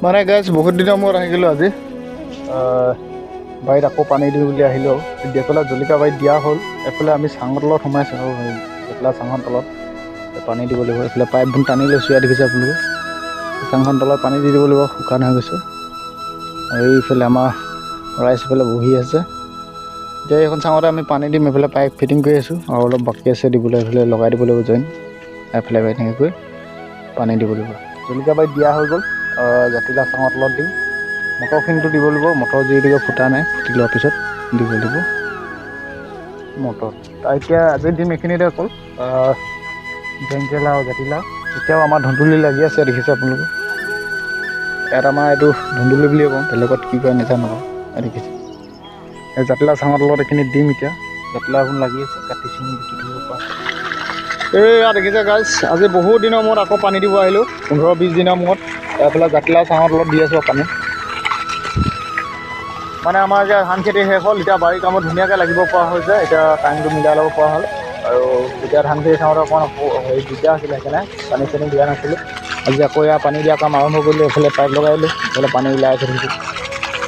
মানে গাইজ বহুত দিনৰ মূৰত আহি গ'লোঁ আজি বাৰীত আকৌ পানী দিওঁ বুলি আহিলোঁ আৰু এফালে জলকীয়া বাৰীত দিয়া হ'ল। এফালে আমি চাঙৰ তলত সোমাইছোঁ আৰু এফালে চাঙৰ তলত পানী দিব লাগিব। এইফালে পাইপবোৰ টানি লৈছোঁ, ইয়াত দেখিছে আপোনালোকে। চাংখন তলত পানী দি দিব লাগিব, শুকান হৈ গৈছে। আৰু এইফালে আমাৰ ৰাইজ এইফালে বহি আছে। এতিয়া এইখন চাঙতে আমি পানী দিম। এইফালে পাইপ ফিটিং কৰি আছোঁ আৰু অলপ বাকী আছে দিবলৈ। এইফালে লগাই দিব লাগিব জইন। এফালে এনেকৈ কৰি পানী দিব লাগিব। জলকীয়া বাৰীত দিয়া হৈ গ'ল। জাতিলাও চাঙৰ তলত দিম। মটৰখিনিতো দিব লাগিব। মটৰ যিহেতুকে ফুটা নাই, ফুটি লোৱাৰ পিছত দিব লাগিব মটৰ। এতিয়া আজি দিম এইখিনিতে অকল বেংকেলা আৰু জাতিলাও। এতিয়াও আমাৰ ধুন্দুলি লাগি আছে, দেখিছে আপোনালোকে। ইয়াত আমাৰ এইটো ধুন্দুলি বুলিয়ে কওঁ, বেলেগত কি কয় নাজানো আৰু দেখিছে। এই জাতিলাও চাঙৰ তলত এইখিনি দিম। এতিয়া জাতিলাও এখন লাগি আছে, কাটি চিঙি বিকি দিব পৰা। এইয়া দেখিছে গাইজ, আজি বহুত দিনৰ মূৰত আকৌ পানী দিব আহিলোঁ। 15-20 দিনৰ মূৰত এইফালে জাতিলাও চাঙৰ তলত দি আছোঁ পানী। মানে আমাৰ এতিয়া ধান খেতি শেষ হ'ল। এতিয়া বাৰীৰ কামত ধুনীয়াকৈ লাগিব পৰা হৈছে। এতিয়া টাইমটো মিলাই ল'ব পৰা হ'ল। আৰু এতিয়া ধান খেতি চাওঁতে অকণমান দিগদাৰ হৈছিলে, সেইকাৰণে পানী চানী দিয়া নাছিলোঁ। আজি আকৌ এয়া পানী দিয়া কাম আৰম্ভ কৰিলোঁ। এইফালে পাইপ লগাই দিলোঁ, এইফালে পানী ওলাই আছে দেখিছোঁ।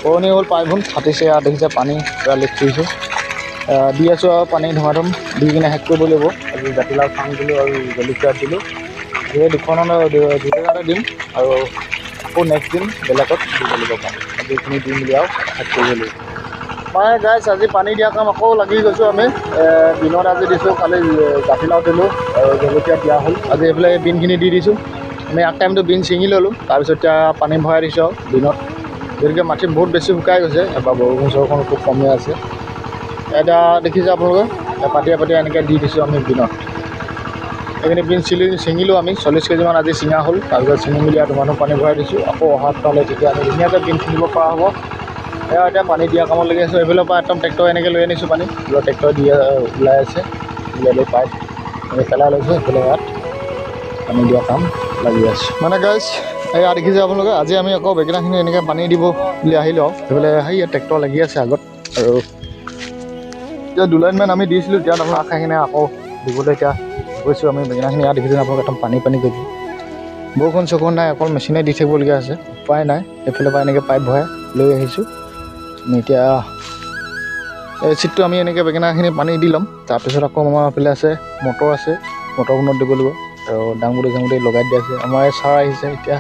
পুৰণি হ'ল পাইপবোৰ, ফাটিছে। ইয়াত দেখিছে পানী পূৰা লিক কৰিছে। দি আছোঁ আৰু পানী ধুমাধুম দি কিনে শেষ কৰিব লাগিব। আজি জাতিলাও চাং দিলোঁ আৰু জলকীয়াত দিলোঁ। এই দুটাতে দিম আৰু আকৌ নেক্সট দিন বেলেগত দিব লাগিব পানী। আজি এইখিনি দিম বুলি আৰু শেষ কৰিব লাগিব। মানে গাইজ আজি পানী দিয়া কাম আকৌ লাগি গৈছোঁ আমি। দিনত আজি দিছোঁ, কালি জাতিলাও দিলোঁ আৰু জলকীয়া দিয়া হ'ল। আজি এইফালে বিনখিনি দি দিছোঁ। আমি এক টাইমটো বিন ছিঙি ল'লোঁ, তাৰপিছত এতিয়া পানী ভৰাই দিছোঁ আৰু দিনত। গতিকে মাটি বহুত বেছি শুকাই গৈছে, এবাৰ বৰষুণ চৰষুণ খুব কমেই আছে। এতিয়া দেখিছে আপোনালোকে, পাতিয়ে পাতিয়ে এনেকৈ দি দিছোঁ আমি বিনত। এইখিনি বিন ছিঙিলোঁ আমি, 40 কেজিমান আজি ছিঙা হ'ল। তাৰপিছত ছিঙি মেলি আৰু ধুমাধুম পানী ভৰাই দিছোঁ। আকৌ অহা সপ্তাহলৈ তেতিয়া আমি ধুনীয়াকৈ বিন ছিঙিব পৰা হ'ব। এয়া এতিয়া পানী দিয়া কামত লাগি আছোঁ। এইফালৰ পৰা একদম ট্ৰেক্টৰ এনেকৈ লৈ আনিছোঁ পানী। পুৰা ট্ৰেক্টৰ দি ওলাই আছে, ওলাই লৈ পাইপ এনেকৈ পেলাই লৈছোঁ। সেইফালে ইয়াত পানী দিয়া কাম লাগি আছোঁ। মানে গাইজ এয়া দেখিছে আপোনালোকে, আজি আমি আকৌ বেঙেনাখিনি এনেকৈ পানী দিব বুলি আহিলোঁ আৰু সেইফালে ইয়াত ট্ৰেক্টৰ লাগি আছে আগত। আৰু এতিয়া 2 লাইনমান আমি দিছিলোঁ, এতিয়া আপোনাৰ আশা কিনে আকৌ দিবলৈ এতিয়া গৈছোঁ আমি বেঙেনাখিনি। ইয়াত দেখিছোঁ আপোনালোকে একদম পানী কৰিছোঁ। বৰষুণ চৰষুণ নাই, অকল মেচিনে দি থাকিবলগীয়া আছে, উপায় নাই। এইফালৰ পৰা এনেকৈ পাইপ ভৰাই লৈ আহিছোঁ। আমি এতিয়া এই চিটটো আমি এনেকৈ বেঙেনাখিনি পানী দি ল'ম। তাৰপিছত আকৌ আমাৰ এইফালে আছে মটৰ আছে, মটৰখনত দিব লাগিব। আৰু ডাংবুটি চাংবুটি লগাই দিয়া আছে। আমাৰ এই ছাৰ আহিছে, এতিয়া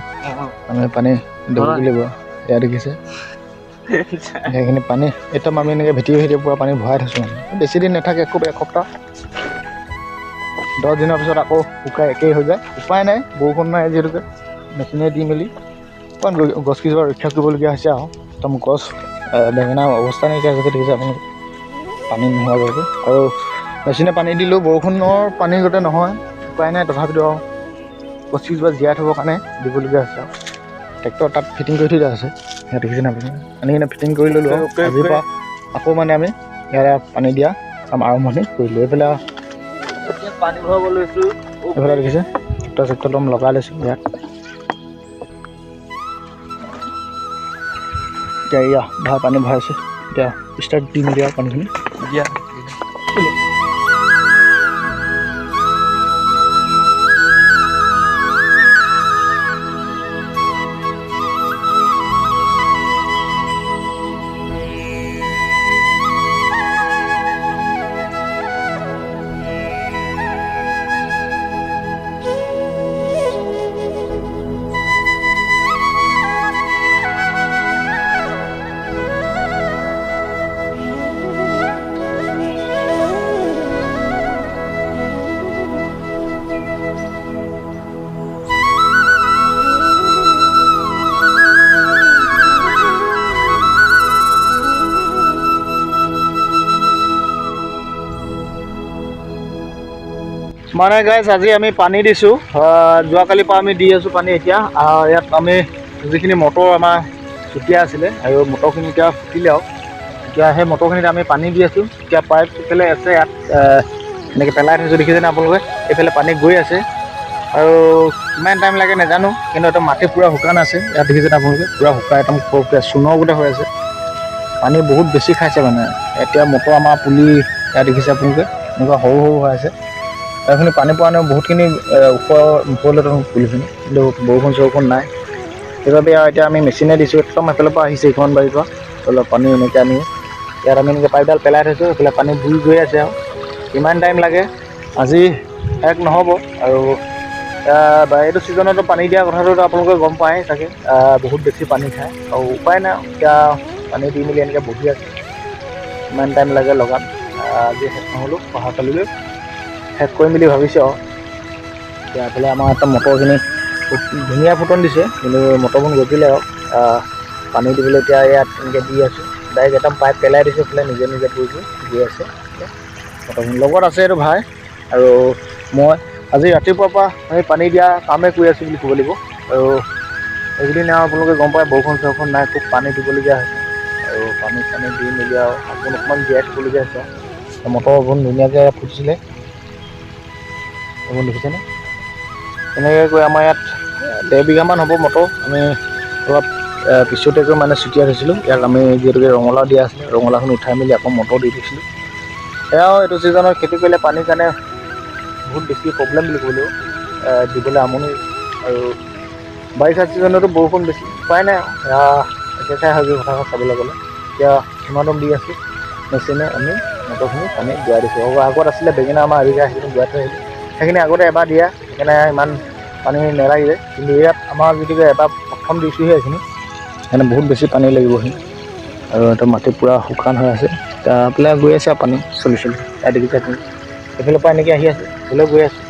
আমি পানী দিব লাগিব। এয়া দেখিছে সেইখিনি পানী একদম আমি এনেকৈ ভেটিয়ে পূৰা পানী ভৰাই থৈছোঁ। মানে বেছি দিন নাথাকে, খুব এসপ্তাহ 10 দিনৰ পিছত আকৌ শুকাই একেই হৈ যায়। উপায় নাই, বৰষুণ নাই যিহেতুকে মেচিনে দি মেলি অকণমান গছ কেইজোপা ৰক্ষা কৰিবলগীয়া হৈছে আৰু। একদম গছ বেঙেনা অৱস্থা নাইকিয়া হৈছে, দেখিছে আপোনালোকে, পানী নোহোৱাৰ বাবে। আৰু মেচিনে পানী দিলেও বৰষুণৰ পানী যাতে নহয়, উপায় নাই। তথাপিতো আৰু গছ কেইজোপা জীয়াই থ'বৰ কাৰণে দিবলগীয়া হৈছে আৰু। ট্ৰেক্টৰ তাত ফিটিং কৰি থৈ দিয়া আছে, সেয়া দেখিছেনে আপুনি। আনি কিনে ফিটিং কৰি ল'লোঁ আৰু আজিৰ পৰা আকৌ মানে আমি ইয়াৰে পানী দিয়া কাম আৰম্ভণি কৰিলোঁ। এইফালে পানী ভৰাব লৈছোঁ। এইফালে দেখিছে ট্ৰেক্টৰ লগাই লৈছোঁ ইয়াত। এতিয়া এয়া পানী ভৰাইছোঁ। এতিয়া ষ্টাৰ্ট দি মেলি আৰু পানীখিনি দিয়া। মানে গাইজ আজি আমি পানী দিছোঁ, যোৱাকালিৰ পৰা আমি দি আছোঁ পানী। এতিয়া ইয়াত আমি যিখিনি মটৰ আমাৰ চুতীয়া আছিলে আৰু মটৰখিনি এতিয়া ফুটিলে আৰু এতিয়া সেই মটৰখিনিত আমি পানী দি আছোঁ। এতিয়া পাইপ ইফালে আছে, ইয়াত এনেকৈ পেলাই থৈছোঁ, দেখিছেনে আপোনালোকে। এইফালে পানী গৈ আছে আৰু কিমান টাইম লাগে নাজানো, কিন্তু একদম মাটি পূৰা শুকান আছে। ইয়াত দেখিছেনে আপোনালোকে, পূৰা শুকাই একদম চূণৰ গোটেই হৈ আছে। পানী বহুত বেছি খাইছে মানে। এতিয়া মটৰ আমাৰ পুলি ইয়াত দেখিছে আপোনালোকে, এনেকুৱা সৰু সৰু হৈ আছে। এইখিনি পানী পোৱা নাই, বহুতখিনি ওপৰলৈ পুলিখিনি, কিন্তু বৰষুণ চৰষুণ নাই। সেইবাবে আৰু এতিয়া আমি মেচিনে দিছোঁ, একদম সেইফালৰ পৰা আহিছে এইখন বাৰীৰ পৰা অলপ পানী এনেকৈ আনি ইয়াত আমি এনেকৈ পাইপডাল পেলাই থৈছোঁ, সেইফালে পানী বুৰি গৈ আছে আৰু কিমান টাইম লাগে আজি শেষ নহ'ব। আৰু এইটো ছিজনতো পানী দিয়া কথাটোতো আপোনালোকে গম পায় চাগে, বহুত বেছি পানী খায় আৰু উপায় নাই এতিয়া পানী দি মেলি এনেকৈ বহি আছে। কিমান টাইম লাগে লগাম, আজি শেষ নহ'লেও অহাকালিলৈ শেষ কৰিম বুলি ভাবিছোঁ আৰু। এতিয়া এইফালে আমাৰ এটা মটৰখিনি ধুনীয়া ফুটন দিছে, কিন্তু মটৰখন গজিলে আৰু পানী দিবলৈ এতিয়া ইয়াত এনেকৈ দি আছোঁ, ডাইৰেক্ট একদম পাইপ পেলাই দিছোঁ, এইফালে নিজে নিজে পৰি গৈ আছে মটৰখিনি। লগত আছে এইটো ভাই আৰু মই আজি ৰাতিপুৱাৰ পৰা আমি পানী দিয়া কামেই কৰি আছোঁ বুলি ক'ব লাগিব। আৰু এইকেইদিন আৰু আপোনালোকে গম পায় বৰষুণ চৰষুণ নাই, খুব পানী দিবলগীয়া হৈছে আৰু পানী চানী দি মেলি আৰু অকণমান জীয়াই থ'বলগীয়া হৈছে আৰু মটৰ অকণ ধুনীয়াকৈ ফুটিছিলে, অকণ দেখিছেনে? এনেকৈ কৈ আমাৰ ইয়াত 1.5 বিঘামান হ'ব মটৰ আমি অলপ পিছতীয়াকৈ মানে ছটিয়াই থৈছিলোঁ। ইয়াক আমি যিহেতুকে ৰঙালাও দিয়া আছিলে, ৰঙালাওখিনি উঠাই মেলি আকৌ মটৰ দি দিছিলোঁ। সেয়াও এইটো ছিজনত খেতি কৰিলে পানীৰ কাৰণে বহুত বেছি প্ৰব্লেম বুলি ক'ব লাগিব, দিবলৈ আমনি। আৰু বাৰিষা ছিজনতো বৰষুণ বেছি, উপায় নাই আৰু সেয়া একেচাই হৈ গৈ কথা চাবলৈ গ'লে। এতিয়া সীমাদম দি আছোঁ মেচিনে, আমি মটৰখিনি পানী দিয়াই দিছোঁ। আৰু আগত আছিলে বেঙেনা আমাৰ আৰিগা, সেইখিনি দিয়াই থৈ আহিলোঁ। সেইখিনি আগতে এবাৰ দিয়া সেইকাৰণে ইমান পানী নেলাগিলে, কিন্তু ইয়াত আমাৰ যিটোকে এবাৰ প্ৰথম দিছোঁহে এইখিনি, সেইকাৰণে বহুত বেছি পানী লাগিবহি। আৰু এইটো মাটি পূৰা শুকান হৈ আছে, এতিয়া পেলাই গৈ আছে আৰু পানী চলি এয়া দেখিছে আপুনি, এইফালৰ পৰা এনেকৈ আহি আছে, এইফালেও গৈ আছে।